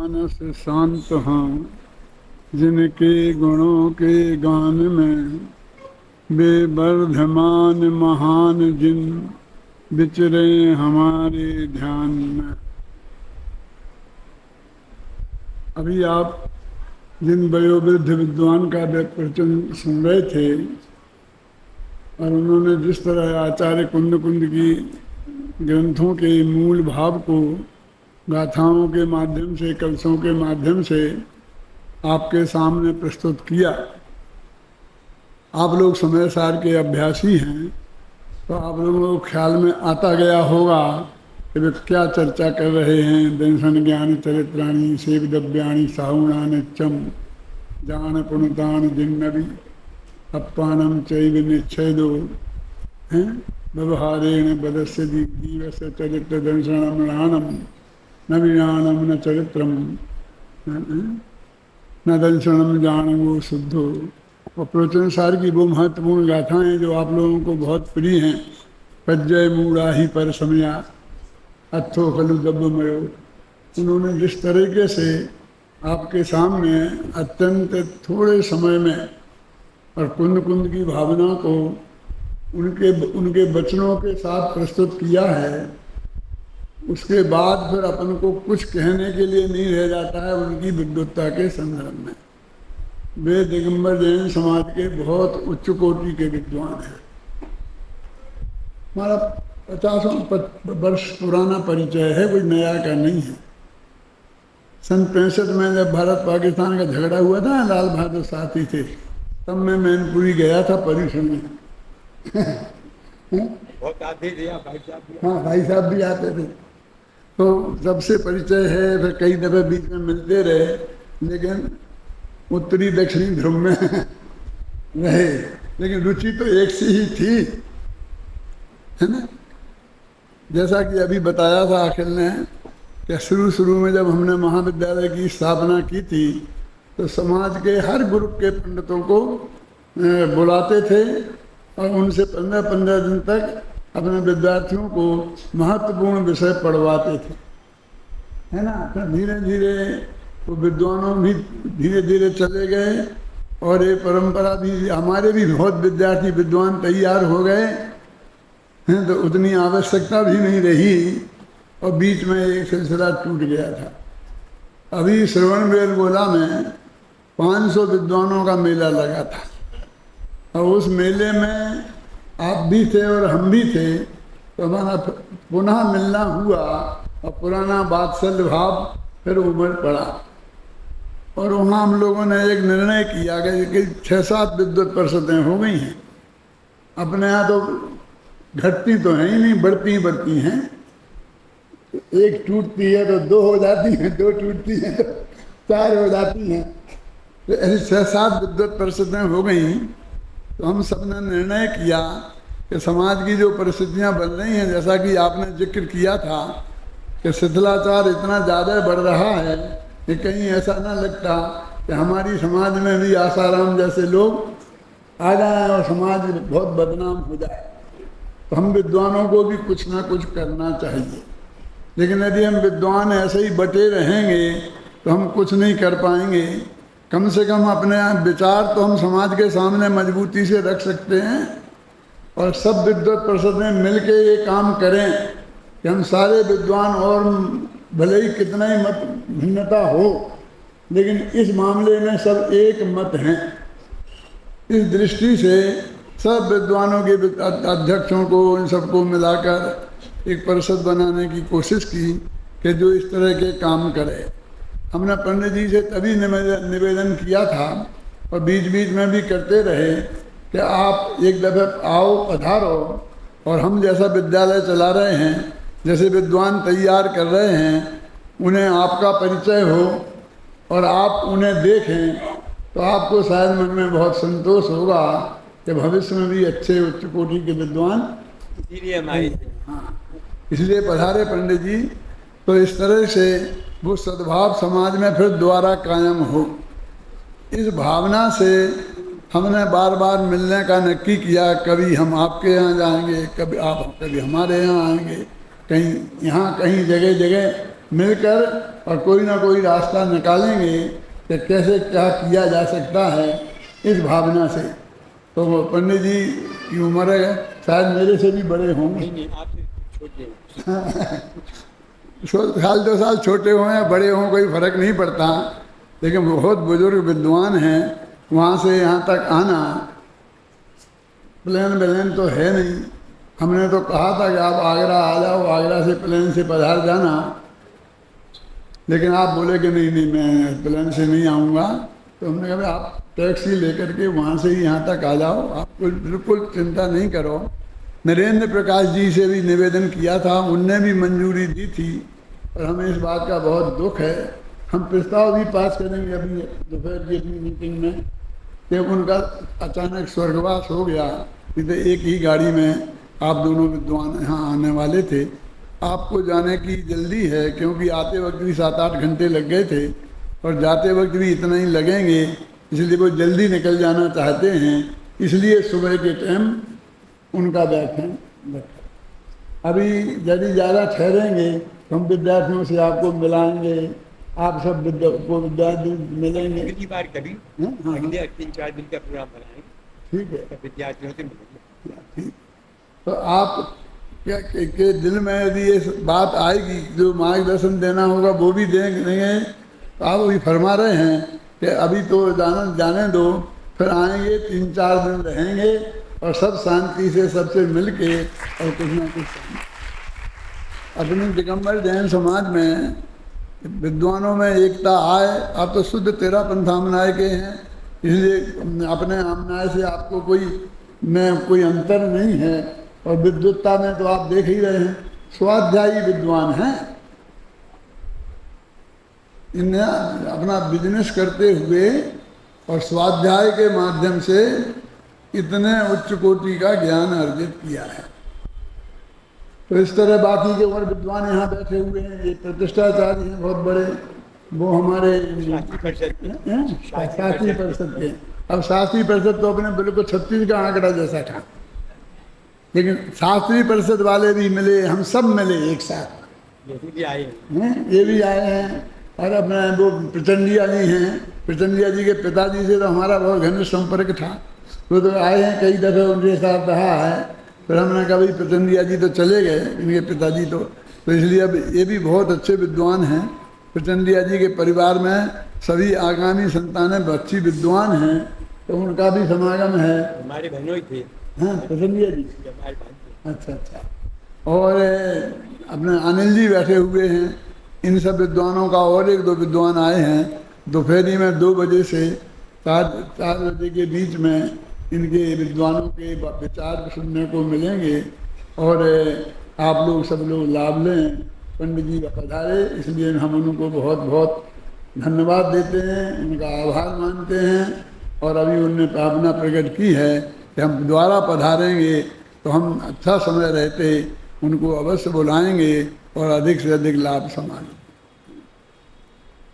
मानस शांत हाँ, जिनके गुणों के गान में बेवर्धमान महान जिन विचरे हमारे ध्यान में। अभी आप जिन वयोवृद्ध विद्वान का प्रवचन सुन रहे थे और उन्होंने जिस तरह आचार्य कुंद कुंद की ग्रंथों के मूल भाव को गाथाओं के माध्यम से, कलशों के माध्यम से आपके सामने प्रस्तुत किया। आप लोग समय सार के अभ्यासी हैं, तो आप लोगों को ख्याल में आता गया होगा कि वे क्या चर्चा कर रहे हैं। दंशन ज्ञान चरित्राणी सेव दव्याणी साहुणान चम जान पुणतान जिन्नवी अपानम चैव निच्छेदो हैं व्यवहारेण बदस्य जीवस्य चरित्र दंशनम नानम न विज्ञानम न चरित्रम न दंशनम जानवो शुद्धो। और प्रवचन सार की वो महत्वपूर्ण गाथाएं जो आप लोगों को बहुत प्रिय हैं। पज्जय मूढ़ा ही पर समया अथो खलु दब्बमयो। उन्होंने जिस तरीके से आपके सामने अत्यंत थोड़े समय में और कुंद कुंद की भावना को उनके वचनों के साथ प्रस्तुत किया है, उसके बाद फिर अपन को कुछ कहने के लिए नहीं रह जाता है उनकी विद्वत्ता के संदर्भ में। वे दिगंबर जैन समाज के बहुत उच्च कोटि के विद्वान हैं। हमारा 50 वर्ष पुराना परिचय है, कोई नया का नहीं है। सन 65 में जब भारत पाकिस्तान का झगड़ा हुआ था, लाल बहादुर शास्त्री थे, तब मैं मैनपुरी गया था परिसर में। बहुत आते थे भाई साहब भी। हाँ, भाई साहब भी आते थे, तो सबसे परिचय है। फिर कई दफे बीच में मिलते रहे, लेकिन उत्तरी दक्षिणी ध्रुव में रहे, लेकिन रुचि तो एक सी ही थी, है ना। जैसा कि अभी बताया था अखिल ने कि शुरू में जब हमने महाविद्यालय की स्थापना की थी, तो समाज के हर ग्रुप के पंडितों को बुलाते थे और उनसे 15-15 दिन तक अपने विद्यार्थियों को महत्वपूर्ण विषय पढ़वाते थे, है ना। फिर धीरे धीरे वो विद्वानों भी धीरे धीरे चले गए और ये परंपरा भी, हमारे भी बहुत विद्यार्थी विद्वान तैयार हो गए हैं, तो उतनी आवश्यकता भी नहीं रही और बीच में एक सिलसिला टूट गया था। अभी श्रवण बेलगोला में 500 विद्वानों का मेला लगा था और उस मेले में आप भी थे और हम भी थे, तो हमारा पुनः मिलना हुआ और पुराना वात्सल्य भाव फिर उमड़ पड़ा। और वहाँ हम लोगों ने एक निर्णय किया कि 6-7 विद्वत परिषदें हो गई हैं। अपने यहाँ तो घटती तो हैं ही नहीं, बढ़ती हैं। एक टूटती है तो 2 हो जाती हैं, 2 टूटती हैं तो 4 हो जाती हैं। तो ऐसी 6-7 विद्वत परिषदें हो गई। तो हम सब ने निर्णय किया कि समाज की जो परिस्थितियाँ बन रही हैं, जैसा कि आपने जिक्र किया था कि शिथिलाचार इतना ज़्यादा बढ़ रहा है कि कहीं ऐसा ना लगता कि हमारी समाज में भी आसाराम जैसे लोग आ जाएं और समाज बहुत बदनाम हो जाए। तो हम विद्वानों को भी कुछ ना कुछ करना चाहिए, लेकिन यदि हम विद्वान ऐसे ही बटे रहेंगे तो हम कुछ नहीं कर पाएंगे। कम से कम अपने विचार तो हम समाज के सामने मजबूती से रख सकते हैं और सब विद्वत परिषदें मिल के ये काम करें कि हम सारे विद्वान, और भले ही कितना ही मत भिन्नता हो, लेकिन इस मामले में सब एक मत हैं। इस दृष्टि से सब विद्वानों के अध्यक्षों को, इन सबको मिलाकर एक परिषद बनाने की कोशिश की कि जो इस तरह के काम करे। हमने पंडित जी से तभी निवेदन किया था और बीच बीच में भी करते रहे कि आप एक दफ़े आओ, पधारो, और हम जैसा विद्यालय चला रहे हैं, जैसे विद्वान तैयार कर रहे हैं, उन्हें आपका परिचय हो और आप उन्हें देखें, तो आपको शायद मन में बहुत संतोष होगा कि भविष्य में भी अच्छे उच्च कोटि के विद्वान। हाँ, इसलिए पधारे पंडित जी। तो इस तरह से वो सद्भाव समाज में फिर दोबारा कायम हो, इस भावना से हमने बार बार मिलने का नक्की किया। कभी हम आपके यहाँ जाएंगे, कभी आप कभी हमारे यहाँ आएंगे, कहीं यहाँ कहीं जगह जगह मिलकर और कोई ना कोई रास्ता निकालेंगे कि कैसे क्या किया जा सकता है, इस भावना से। तो वो पंडित जी की उम्र है शायद मेरे से भी बड़े होंगे, नहीं नहीं आपसे छोटे साल 2 साल छोटे हों या बड़े हों कोई फर्क नहीं पड़ता, लेकिन बहुत बुजुर्ग विद्वान हैं। वहाँ से यहाँ तक आना प्लेन व्लेन तो है नहीं। हमने तो कहा था कि आप आगरा आ जाओ, आगरा से प्लेन से पधार जाना, लेकिन आप बोले कि नहीं नहीं मैं प्लेन से नहीं आऊँगा। तो हमने कहा आप टैक्सी लेकर के वहाँ से ही यहाँ तक आ जाओ, आप बिल्कुल चिंता नहीं करो। नरेंद्र प्रकाश जी से भी निवेदन किया था, उनने भी मंजूरी दी थी, और हमें इस बात का बहुत दुख है। हम प्रस्ताव भी पास करेंगे अभी दोपहर की अपनी मीटिंग में कि उनका अचानक स्वर्गवास हो गया। नहीं तो एक ही गाड़ी में आप दोनों विद्वान यहाँ आने वाले थे। आपको जाने की जल्दी है क्योंकि आते वक्त भी 7-8 घंटे लग गए थे और जाते वक्त भी इतना ही लगेंगे, इसलिए वो जल्दी निकल जाना चाहते हैं। इसलिए सुबह के टाइम उनका व्याख्यान रखा। अभी यदि ज़्यादा ठहरेंगे तो हम विद्यार्थियों से आपको मिलाएंगे, आप सब विद्यार्थी मिलेंगे। अगली बार कभी हाँ, अगले 3-4 दिन का प्रोग्राम बनाएंगे, ठीक है, तो विद्यार्थियों से मिलेंगे। ठीक। तो आप क्या के दिल में यदि ये बात आएगी, जो मार्गदर्शन देना होगा वो भी देंगे। तो आप अभी फरमा रहे हैं कि अभी तो जाने दो, फिर आएंगे 3-4 दिन रहेंगे और सब शांति से सबसे मिल के और कुछ ना कुछ। अपनी दिगंबर जैन समाज में विद्वानों में एकता आए। आप तो शुद्ध तेरा पंथा आमनाय के हैं, इसलिए अपने आमनाय से आपको कोई अंतर नहीं है। और विद्वत्ता में तो आप देख ही रहे हैं, स्वाध्यायी विद्वान हैं। इन्हें अपना बिजनेस करते हुए और स्वाध्याय के माध्यम से इतने उच्च कोटि का ज्ञान अर्जित किया है। तो इस तरह बाकी के और विद्वान यहाँ बैठे हुए हैं, ये प्रतिष्ठाचार्य हैं बहुत बड़े, वो हमारे शास्त्री परिषद के। अब शास्त्री परिषद तो अपने बिल्कुल 36 का आंकड़ा जैसा था, लेकिन शास्त्री परिषद वाले भी मिले, हम सब मिले एक साथ। ये भी आए हैं, ये भी आए हैं। और अपने वो प्रचंडिया जी हैं, प्रचंडिया जी के पिताजी से तो हमारा बहुत घनिष्ठ संपर्क था, वो तो आए हैं, कई दफ़े उनके साथ रहा है। फिर हमने कहा भाई प्रचंडिया जी तो चले गए, इनके पिताजी तो इसलिए अब ये भी बहुत अच्छे विद्वान हैं। प्रचंडिया जी के परिवार में सभी आगामी संतानें अच्छी विद्वान हैं, तो उनका भी समागम है। हमारे बहनों ही थे। हाँ प्रचंडिया जी, हमारे भाई थे। अच्छा। और अपने अनिल जी बैठे हुए हैं। इन सब विद्वानों का और 1-2 विद्वान आए हैं। दोपहरी में 2 बजे से 4 बजे के बीच में इनके विद्वानों के विचार सुनने को मिलेंगे, और आप लोग सब लोग लाभ लें। पंडित जी का पधारे, इसलिए हम उनको बहुत बहुत धन्यवाद देते हैं, उनका आभार मानते हैं। और अभी उनने भावना प्रकट की है कि हम दोबारा पधारेंगे तो हम अच्छा समय रहते उनको अवश्य बुलाएंगे और अधिक से अधिक लाभ संभालेंगे।